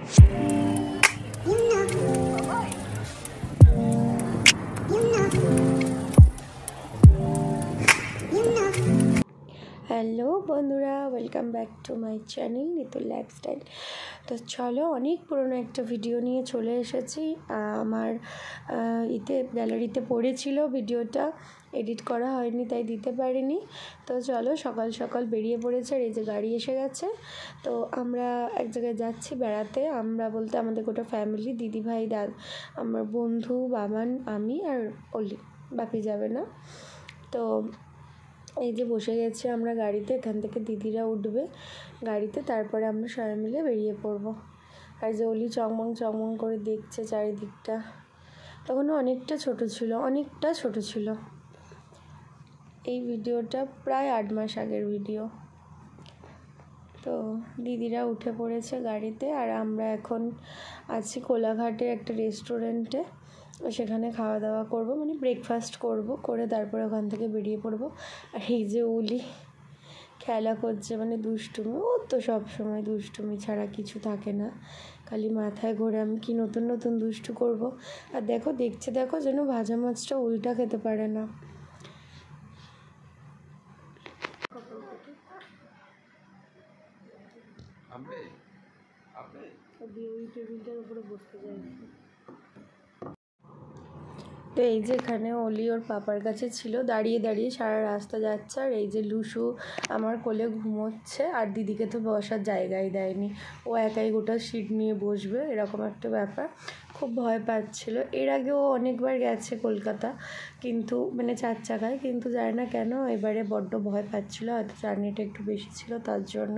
Hello বন্ধুরা, welcome back to my channel Nitul lifestyle. তো চলো, অনেক পুরনো একটা ভিডিও নিয়ে চলে এসেছি। আমার গ্যালারিতে পড়েছিল, ভিডিওটা এডিট করা হয়নি তাই দিতে পারিনি। তো চলো, সকাল সকাল বেরিয়ে পড়েছে, আর এই যে গাড়ি এসে গেছে। তো আমরা এক জায়গায় যাচ্ছি বেড়াতে। আমরা বলতে আমাদের গোটা ফ্যামিলি, দিদি ভাই, আমার বন্ধু, বাবান, আমি আর অলি, বাপি যাবে না। তো এই যে বসে গেছি আমরা গাড়িতে, এখান থেকে দিদিরা উঠবে গাড়িতে, তারপরে আমরা সবাই মিলে বেরিয়ে পড়বো। আর যে অলি চকমং চকমং করে দেখছে চারিদিকটা। তখনও অনেকটা ছোট ছিল। এই ভিডিওটা প্রায় 8 মাস আগের ভিডিও। তো দিদিরা উঠে পড়েছে গাড়িতে, আর আমরা এখন আছি কোলাঘাটের একটা রেস্টুরেন্টে। সেখানে খাওয়া দাওয়া করবো, মানে ব্রেকফাস্ট করে তারপরে ওখান থেকে বেরিয়ে পড়বো। আর এই যে উলি খেলা করছে, মানে দুষ্টুমি। ও তো সবসময় দুষ্টুমি ছাড়া কিছু থাকে না, খালি মাথায় ঘোরে আমি কি নতুন নতুন দুষ্টু করব। আর দেখো যেন ভাজা মাছটা উল্টা খেতে পারে না। ওই টেবিলটার উপরে বসতে যাচ্ছি। তো এই যে এখানে অলি ওর পাপার কাছে ছিল, দাঁড়িয়ে সারা রাস্তা যাচ্ছে। আর এই যে লুসু আমার কোলে ঘুমোচ্ছে, আর দিদিকে তো বসার জায়গাই দেয়নি, ও একাই গোটা সিট নিয়ে বসবে, এরকম একটা ব্যাপার। খুব ভয় পাচ্ছিল। এর আগেও অনেকবার গেছে কলকাতা, কিন্তু মানে 4 চাকায়, কিন্তু জানি না কেন এবারে বড্ড ভয় পাচ্ছিল, হয়তো জার্নিটা একটু বেশি ছিল তার জন্য।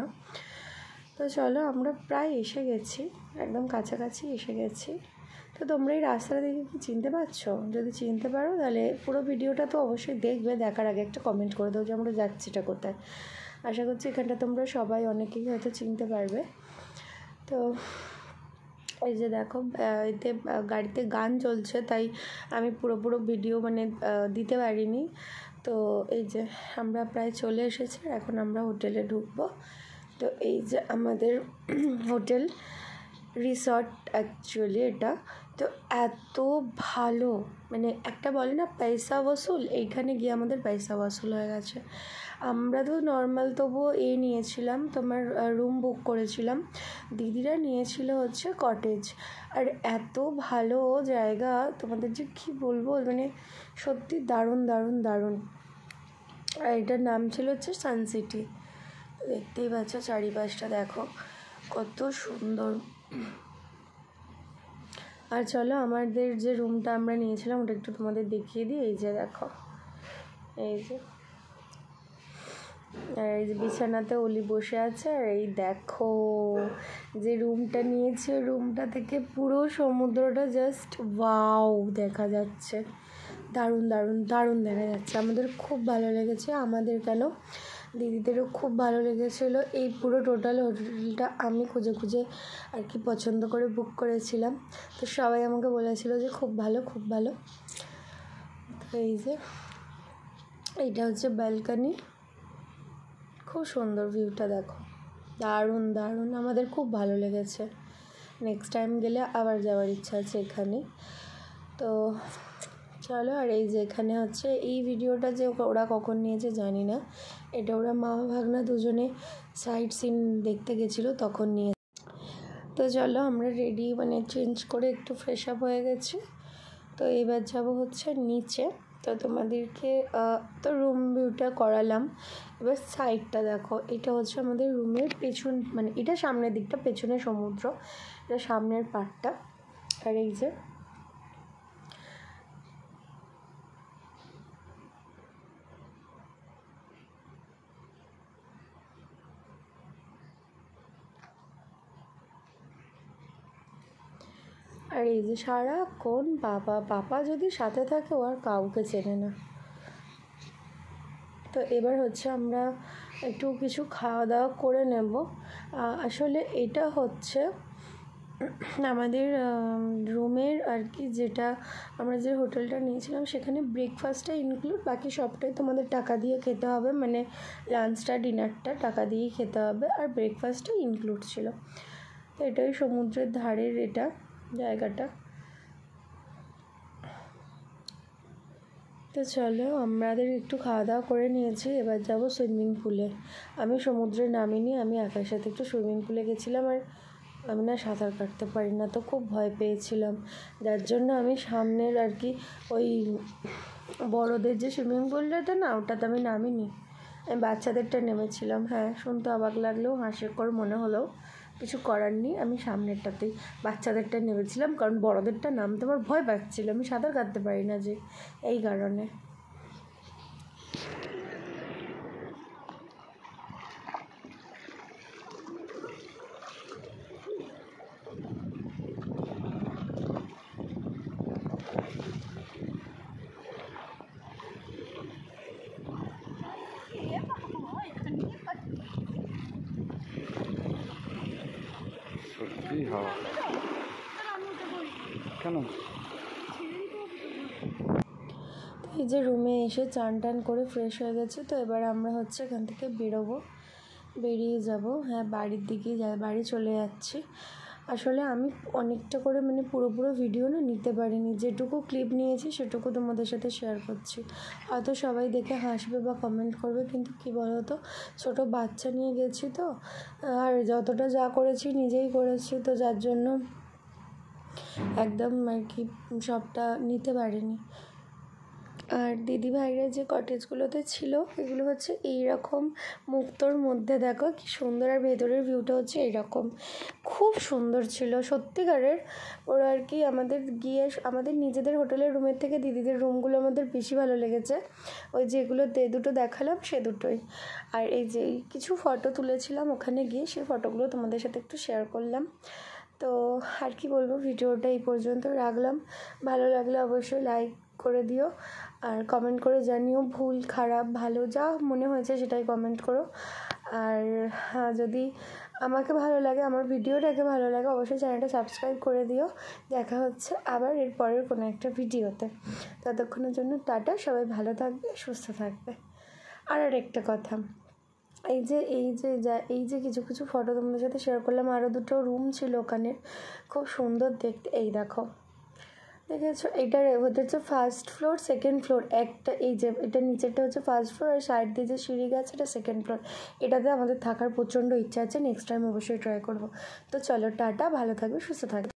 তো চলো, আমরা প্রায় এসে গেছি, একদম কাছাকাছি এসে গেছি। তো তোমরা এই রাস্তাটা দেখে কি চিনতে পারছো? যদি চিনতে পারো তাহলে পুরো ভিডিওটা তো অবশ্যই দেখবে, দেখার আগে একটা কমেন্ট করে দাও যে আমরা যাচ্ছি এটা কোথায়। আশা করছি এখানটা তোমরা সবাই অনেকেই হয়তো চিনতে পারবে। তো এই যে দেখো, এতে গাড়িতে গান চলছে, তাই আমি পুরো ভিডিও মানে দিতে পারিনি। তো এই যে আমরা প্রায় চলে এসেছি, এখন আমরা হোটেলে ঢুকবো। তো এই যে আমাদের হোটেল রিসর্ট অ্যাকচুয়ালি এটা। তো এত ভালো, মানে একটা বলে না পয়সা বসুল, এইখানে গিয়ে আমাদের পয়সা বসুল হয়ে গেছে। আমরা তো নর্মাল তবুও নিয়েছিলাম, তোমার রুম বুক করেছিলাম, দিদিরা নিয়েছিল হচ্ছে কটেজ। আর এত ভালো জায়গা, তোমাদের যে কী বলবো, মানে সত্যি দারুণ। আর এটার নাম ছিল হচ্ছে সানসিটি। দেখতেই পাচ্ছ চারিপাশটা দেখো কত সুন্দর। আর চলো, আমাদের যে রুমটা আমরা নিয়েছিলাম ওটা একটু তোমাদের দেখিয়ে দিই। এই যে দেখো, এই যে বিছানাতে অলি বসে আছে। আর এই দেখো যে রুমটা নিয়েছি, ওই রুমটা থেকে পুরো সমুদ্রটা জাস্ট ওয়াও দেখা যাচ্ছে। দারুণ দেখা যাচ্ছে। আমাদের খুব ভালো লেগেছে, আমাদের কেন দিদিদেরও খুব ভালো লেগেছিলো। এই পুরো টোটাল হোটেলটা আমি খুঁজে আর কি পছন্দ করে বুক করেছিলাম। তো সবাই আমাকে বলেছিল যে খুব ভালো। তো এই যে এইটা হচ্ছে ব্যালকনি, খুব সুন্দর ভিউটা দেখো, দারুণ। আমাদের খুব ভালো লেগেছে, নেক্সট টাইম গেলে আবার যাওয়ার ইচ্ছা আছে এখানে। তো চলো, আর এই যে এখানে হচ্ছে এই ভিডিওটা যে ওরা কখন নিয়েছে জানি না, এটা ওরা মা ভাগনা দুজনে সাইট সিন দেখতে গেছিলো তখন নিয়ে। তো চলো, আমরা রেডি, মানে চেঞ্জ করে একটু ফ্রেশ আপ হয়ে গেছি। তো এবার যাব হচ্ছে নিচে। তো তোমাদেরকে তো রুম ভিউটা করালাম। এবার সাইডটা দেখো, এটা হচ্ছে আমাদের রুমের পেছন, মানে এটা সামনের দিকটা, পেছনে সমুদ্র, এটা সামনের পার্টটা। আর এই যে সারাক্ষণ পাপা যদি সাথে থাকে ও আর কাউকে চেনে না। তো এবার হচ্ছে আমরা একটু কিছু খাওয়া দাওয়া করে নেব। আসলে এটা হচ্ছে আমাদের রুমের আর কি, যেটা আমরা যে হোটেলটা নিয়েছিলাম সেখানে ব্রেকফাস্টটা ইনক্লুড, বাকি সবটাই তোমাদের টাকা দিয়ে খেতে হবে, মানে লাঞ্চটা ডিনারটা টাকা দিয়েই খেতে হবে, আর ব্রেকফাস্টটা ইনক্লুড ছিল। তো এটাই সমুদ্রের ধারের এটা জায়গাটা। তো চলো, আমাদের একটু খাওয়া দাওয়া করে নিয়েছি, এবার যাব সুইমিং পুলে। আমি সমুদ্রে নামিনি, আমি একার সাথে একটু সুইমিং পুলে গেছিলাম। আর আমি না সাঁতার কাটতে পারি না, তো খুব ভয় পেয়েছিলাম, যার জন্য আমি সামনের আর কি ওই বড়দের যে সুইমিং পুলটা না, ওটাতে আমি নামিনি, আমি বাচ্চাদেরটা নেমেছিলাম। হ্যাঁ, শুনতে অবাক লাগলেও হাস্যকর মনে হলেও কিছু করার নেই, আমি সামনেরটাতেই বাচ্চাদেরটা নেমেছিলাম, কারণ বড়দেরটা নামতে আমার ভয় পাচ্ছিল, আমি সাঁতার কাটতে পারি না যে, এই কারণে। সত্যি হাওয়া কেন? এই যে রুমে এসে চান টান করে ফ্রেশ হয়ে গেছে, তো এবার আমরা হচ্ছে এখান থেকে বেরিয়ে যাব। হ্যাঁ, বাড়ির দিকেই বাড়ি চলে যাচ্ছি। আসলে আমি অনেকটা করে মানে পুরো ভিডিও না নিতে পারিনি, যেটুকু ক্লিপ নিয়েছি সেটুকু তোমাদের সাথে শেয়ার করছি। হয়তো সবাই দেখে হাসবে বা কমেন্ট করবে, কিন্তু কী বলো তো, ছোটো বাচ্চা নিয়ে গেছি তো, আর যতটা যা করেছি নিজেই করেছি, তো যার জন্য একদম আর কি সবটা নিতে পারিনি। আর দিদিভাইরা যে কটেজগুলোতে ছিল, এগুলো হচ্ছে এইরকম মুক্তোর মধ্যে, দেখো কি সুন্দর, আর ভেতরের ভিউটা হচ্ছে এইরকম, খুব সুন্দর ছিল সত্যিকারের। ওরা আর কি আমাদের আমাদের নিজেদের হোটেলের রুমের থেকে দিদিদের রুমগুলো আমাদের বেশি ভালো লেগেছে। ওই যেগুলো দুটো দেখালাম সে দুটোই। আর এই যে কিছু ফটো তুলেছিলাম ওখানে গিয়ে, সেই ফটোগুলো তোমাদের সাথে একটু শেয়ার করলাম। তো আর কি বলবো, ভিডিওটা এই পর্যন্ত রাখলাম। ভালো লাগলে অবশ্যই লাইক করে দিও, আর কমেন্ট করে জানিও, ভুল খারাপ ভালো যা মনে হয়েছে সেটাই কমেন্ট করো। আর যদি আমাকে ভালো লাগে, আমার ভিডিওটাকে ভালো লাগে, অবশ্যই চ্যানেলটা সাবস্ক্রাইব করে দিও। দেখা হচ্ছে আবার এর পরের কোনো একটা ভিডিওতে। ততক্ষণের জন্য টাটা, সবাই ভালো থাকবে, সুস্থ থাকবে। আর একটা কথা, এই যে কিছু ফটো তোমাদের সাথে শেয়ার করলাম, আরও দুটো রুম ছিল ওখানে, খুব সুন্দর দেখতে। এই দেখো, দেখেছো, এটার হচ্ছে ফার্স্ট ফ্লোর, সেকেন্ড ফ্লোর, একটা এই যে এটা নিচেরটা হচ্ছে ফার্স্ট ফ্লোর, আর সাইড দিয়ে যে সিঁড়ি গেছে এটা সেকেন্ড ফ্লোর। এটাতে আমাদের থাকার প্রচণ্ড ইচ্ছা আছে, নেক্সট টাইম অবশ্যই ট্রাই করবো। তো চলো টাটা, ভালো থাকবে, সুস্থ থাকবে।